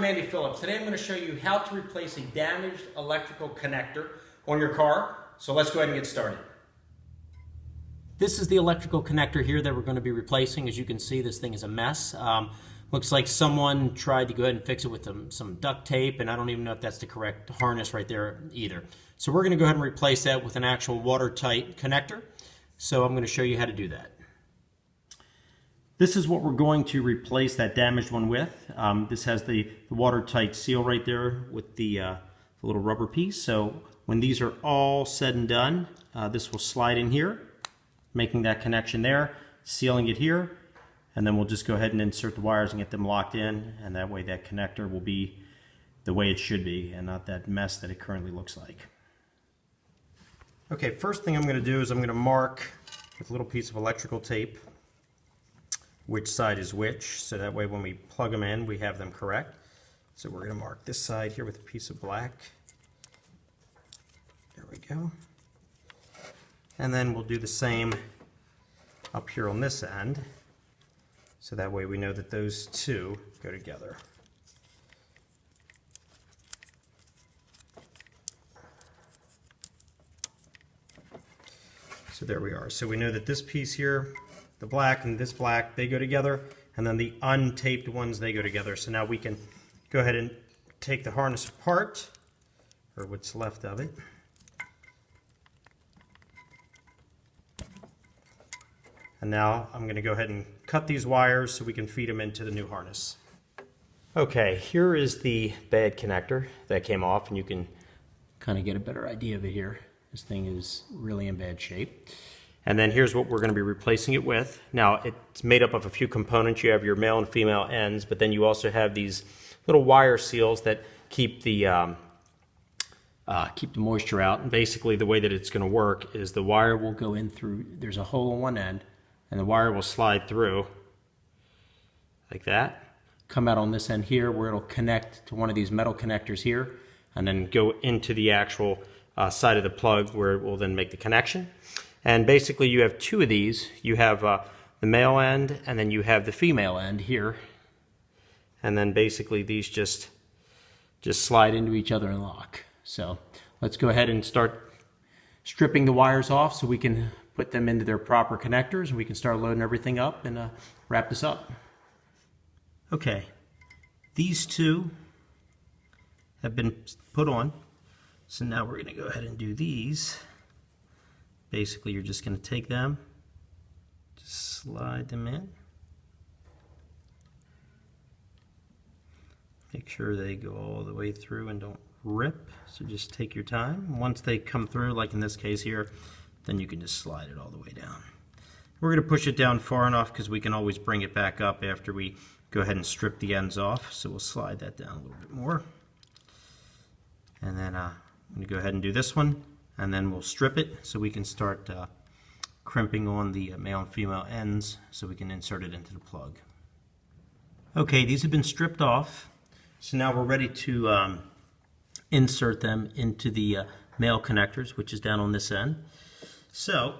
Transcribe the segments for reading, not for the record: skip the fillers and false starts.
Andy Phillips. Today I'm going to show you how to replace a damaged electrical connector on your car. So let's go ahead and get started. This is the electrical connector here that we're going to be replacing. As you can see, this thing is a mess. Looks like someone tried to go ahead and fix it with some duct tape, and I don't even know if that's the correct harness right there either. So we're going to go ahead and replace that with an actual watertight connector. So I'm going to show you how to do that. This is what we're going to replace that damaged one with. This has the watertight seal right there with the little rubber piece. So when these are all said and done, this will slide in here, making that connection there, sealing it here, and then we'll just go ahead and insert the wires and get them locked in, and that way that connector will be the way it should be and not that mess that it currently looks like. Okay, first thing I'm going to do is I'm going to mark with a little piece of electrical tape which side is which, so that way when we plug them in we have them correct. So we're going to mark this side here with a piece of black. There we go. And then we'll do the same up here on this end, so that way we know that those two go together. So there we are. So we know that this piece here, the black and this black, they go together, and then the untaped ones, they go together. So now we can go ahead and take the harness apart, or what's left of it. And now I'm going to go ahead and cut these wires so we can feed them into the new harness. Okay, here is the bad connector that came off, and you can kind of get a better idea of it here. This thing is really in bad shape. And then here's what we're going to be replacing it with. Now, it's made up of a few components. You have your male and female ends, but then you also have these little wire seals that keep the moisture out. And basically the way that it's going to work is the wire will go in through, there's a hole on one end, and the wire will slide through like that, come out on this end here where it'll connect to one of these metal connectors here, and then go into the actual side of the plug where it will then make the connection. And basically you have two of these. You have the male end, and then you have the female end here. And then basically these just slide into each other and lock. So let's go ahead and start stripping the wires off so we can put them into their proper connectors, and we can start loading everything up and wrap this up. Okay, these two have been put on. So now we're going to go ahead and do these. Basically, you're just going to take them, just slide them in. Make sure they go all the way through and don't rip, so just take your time. Once they come through, like in this case here, then you can just slide it all the way down. We're going to push it down far enough because we can always bring it back up after we go ahead and strip the ends off, so we'll slide that down a little bit more. And then I'm going to go ahead and do this one, and then we'll strip it so we can start crimping on the male and female ends so we can insert it into the plug. Okay, these have been stripped off, so now we're ready to insert them into the male connectors, which is down on this end. So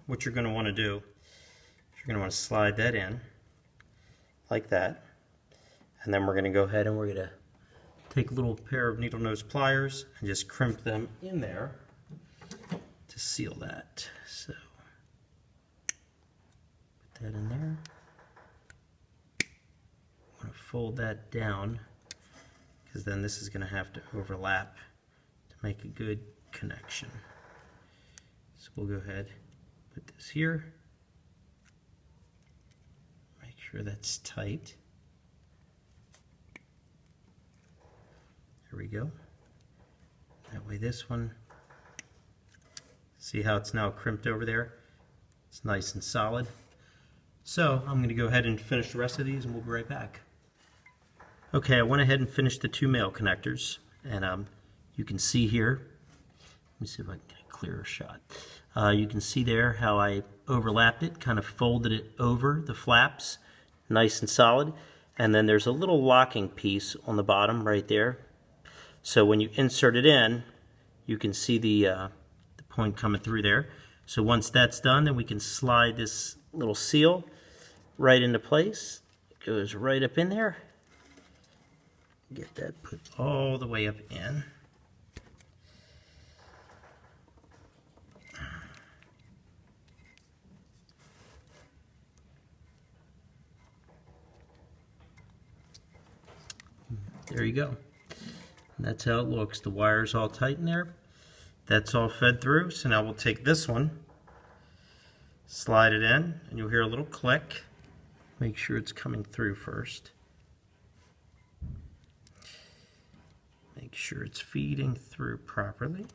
what you're going to want to do is you're going to want to slide that in like that, and then we're going to go ahead and we're going to take a little pair of needle nose pliers and just crimp them in there to seal that. So put that in there. I'm going to fold that down because then this is going to have to overlap to make a good connection. So we'll go ahead, put this here, make sure that's tight. There we go. That way this one, see how it's now crimped over there? It's nice and solid. So I'm going to go ahead and finish the rest of these and we'll be right back. Okay, I went ahead and finished the two male connectors, and you can see here, let me see if I can get a clearer shot. You can see there how I overlapped it, kind of folded it over the flaps, nice and solid. And then there's a little locking piece on the bottom right there. So when you insert it in, you can see the point coming through there. So once that's done, then we can slide this little seal right into place. It goes right up in there. Get that put all the way up in. There you go. And that's how it looks. The wire's all tight in there. That's all fed through. So now we'll take this one, slide it in, and you'll hear a little click. Make sure it's coming through first. Make sure it's feeding through properly.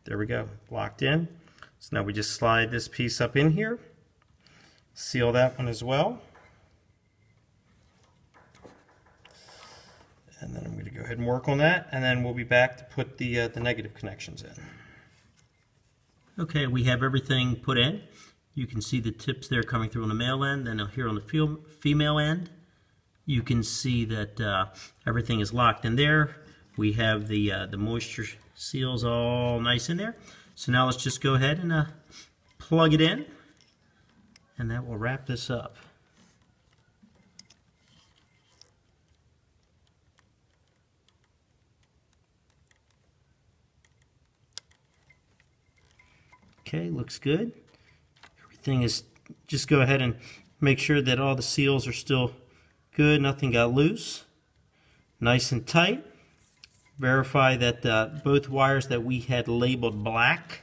There we go, locked in. So now we just slide this piece up in here, seal that one as well. And then I'm going to go ahead and work on that, and then we'll be back to put the negative connections in. Okay, we have everything put in. You can see the tips there coming through on the male end, and here on the female end, you can see that everything is locked in there. We have the moisture seals all nice in there. So now let's just go ahead and plug it in, and that will wrap this up. Okay, looks good. Everything is, just go ahead and make sure that all the seals are still good, nothing got loose. Nice and tight. Verify that both wires that we had labeled black,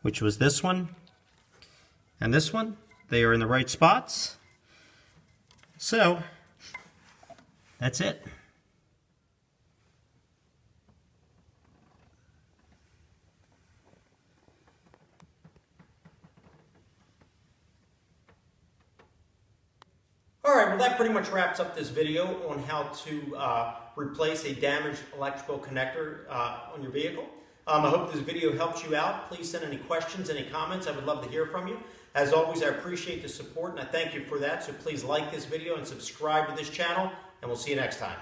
which was this one and this one, they are in the right spots. So, that's it. Alright, well that pretty much wraps up this video on how to replace a damaged electrical connector on your vehicle. I hope this video helps you out. Please send any questions, any comments. I would love to hear from you. As always, I appreciate the support and I thank you for that. So please like this video and subscribe to this channel, and we'll see you next time.